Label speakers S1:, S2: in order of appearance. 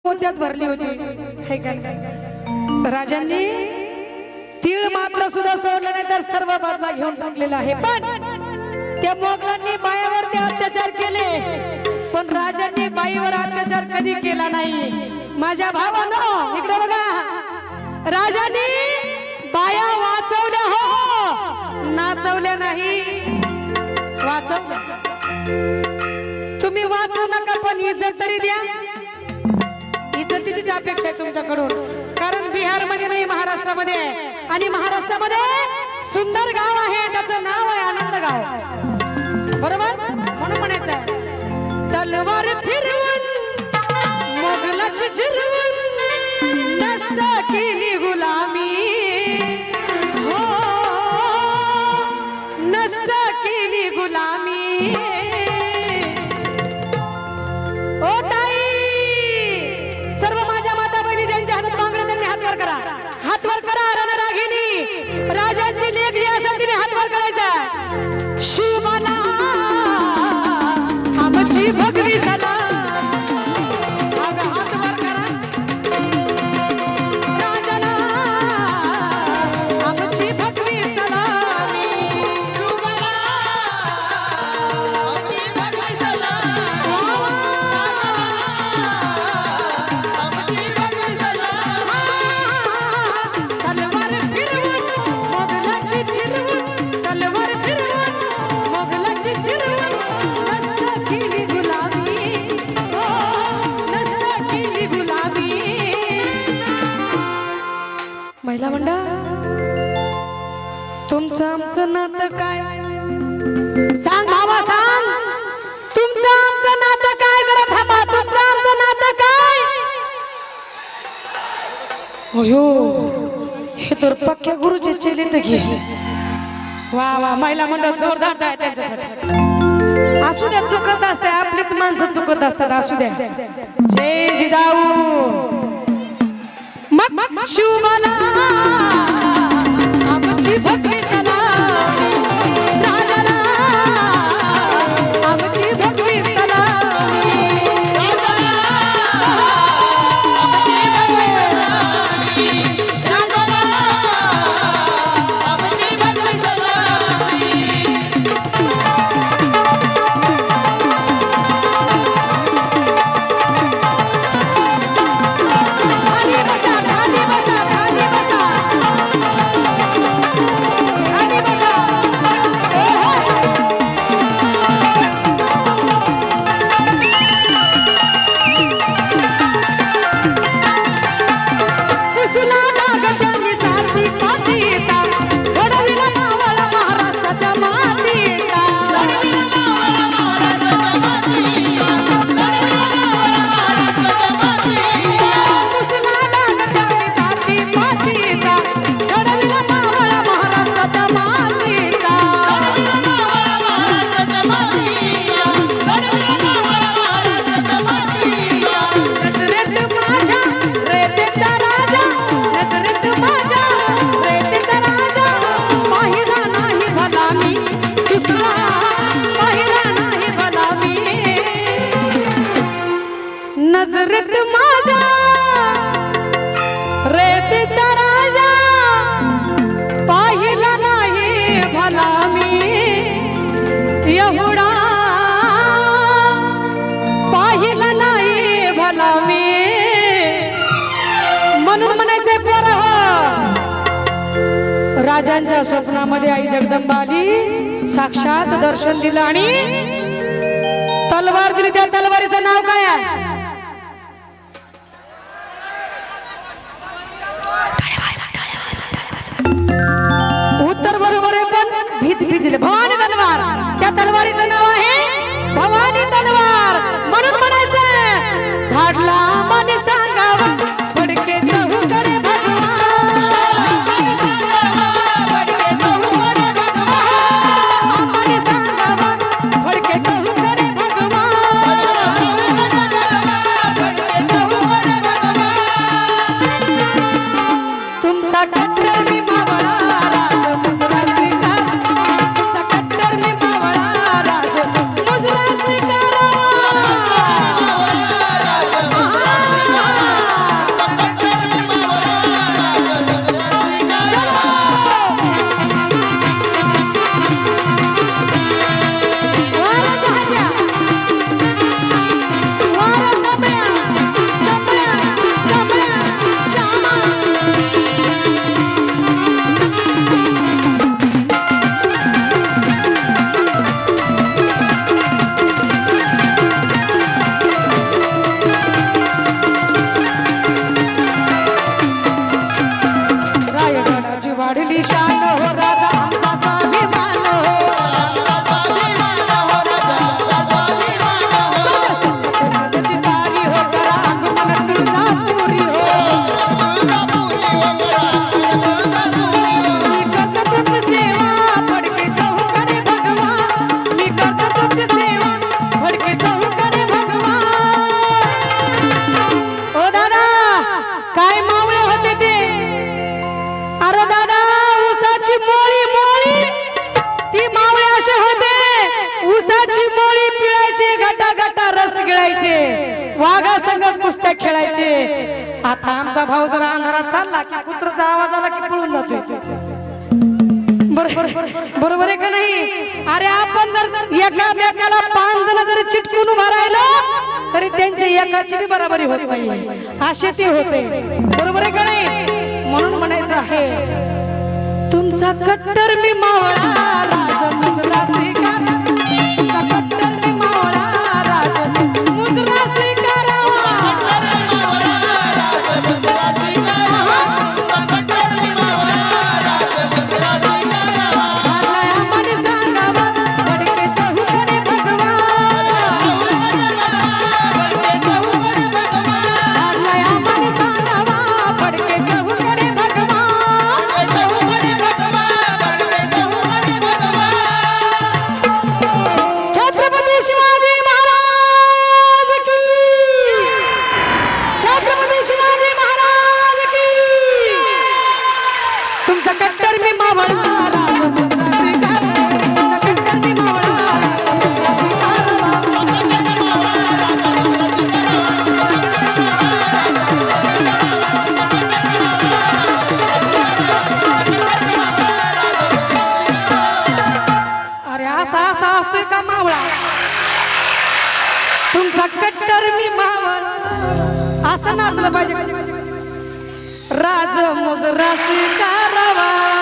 S1: पोत्यात भरली होती हे काय राजांनी तीळ मात्र सुद्धा सोडलं नाही तर सर्व बदला घेऊन टाकलेला आहे। पण त्या मोगलांनी बायावरती अत्याचार केले पण राजांनी बाईवर अत्याचार कधी केला नाही। माझ्या भावांनो इकडे बघा, राजांनी बाया वाचवल्या हो, नाचवल्या नाही, वाचवल्या। तुम्ही वाचू नका पण इज्जत तरी द्या। इज्जतीची अपेक्षा आहे तुमच्याकडून, कारण बिहार मध्ये नाही महाराष्ट्रामध्ये आहे आणि महाराष्ट्रामध्ये सुंदर गाव आहे, त्याचं नाव आहे आनंद गाव, बरोबर? म्हणून म्हणायचं तलवार फिरवून मोगलाची जिरवून नष्ट केली गुलामी, हो नष्ट केली गुलामी। ओ ताई, सर्व माझ्या माता बहिणी ज्यांच्या हातात बांगड्या त्यांनी हात वर करा, हात वर करा। रणरागिनी राजांची लेख असेल तिने हात वर करायचा। शिवबाला आमची भगवी सला, हात वर करा। राजाला आमची भगवी सलामी, शिवबाला आमची भगवी सलामी, आमची भगवी सलामी। तलवार फिरवून मोगलाची चिरवून, तलवार फिरवून मोगलाची चिरवून नष्ट केली गुलामी, हो नष्ट केली गुलामी। महिला मंडळ, तुमचं आमचं नातं काय? सांग भावा सांग, तुमचं आमचं नातं काय? जरा थांबा, तुमचं आमचं नातं काय? अयो, हे तर पक्क्या गुरुचे चेले तर घे। वा वा, महिला मंडळ जोरदार आहे त्यांच्यासाठी। असू द्या, चुकत असते, आपलीच माणसं चुकत असतात, असू द्या। जय जिजाऊ। मग शिवबाला आमची भगवी सलामी, राजाला आमची भगवी सलामी, राजाला आमची भगवी सलामी, राजाला आमची भगवी सलामी। खाली बसा, खाली बसा, खाली बसा, खाली बसा। कुसला नागटाने जाती पातीचा, घडविला मावळा महाराष्ट्राच्या मातीचा, घडविला मावळा महाराष्ट्राच्या मातीचा, घडविला मावळा महाराष्ट्राच्या मातीचा। कुसला नागटाने जाती पातीचा, घडविला मावळा महाराष्ट्राच्या मातीचा, घडविला मावळा महाराष्ट्राच्या मातीचा, घडविला मावळा महाराष्ट्राच्या मातीचा। नजरेत माझ्या रेतेचा राजा, नजरेत माझ्या रेतेचा राजा, पाहिला नाही भला मी दुसरा, पाहिला नाही भला मी। नजरेत माझ्या रेतेचा राजा, पाहिला नाही भला मी, एवढा पाहिला नाही भला मी। म्हणून म्हणायचंय पोरं, राजांच्या स्वप्नामध्ये आई जगदंबा आली, साक्षात दर्शन दिलं आणि तलवार दिली। त्या तलवारीचं नाव काय आहे? उत्तर बरोबर आहे, पण भीत भीत दिले भवानी तलवार। त्या तलवारीचं नाव आहे भवानी तलवार। म्हणून म्हणायचं धाडला मन सांगावा फडके कहू करे भगवान, फडके कहू करे भगवान, मन सांगावा फडके कहू करे भगवान, फडके कहू करे भगवान। तुमचा कट्टर मी मावळा राज मुजरा स्वीकार, तुमचा कट्टर मी मावळा राज मुजरा स्वीकार। काय मावळे होते ते? अरे दादा ऊसाची मोळी मोळी ती मावळे असे होते, ऊसाची मोळी पिळायचे, गटा गटा रस गिळायचे, वाघा संग कुस्त्या खेळायचे. आता आमचा भाऊ जरा अंधारात चालला की कुत्राचा आवाज आला की पळून जातोय. बरोबर आहे का नाही? अरे आपण जर एकामेकाला 5 जण जर चिटकून उभा राहिलो तरी त्यांच्या एकाची बी बराबरी होत नाही, असे ते होते. बरोबर आहे का नाही? म्हणून म्हणायचं आहे तुमचा कट्टर मी मावळा राज मुजरा स्वीकार, तुमचा कट्टर मी मावळा राज मुजरा स्वीकारावा. तुमचा कट्टर मी मावळा असं नाचलं पाहिजे. राज मुजरा स्वीकारावा.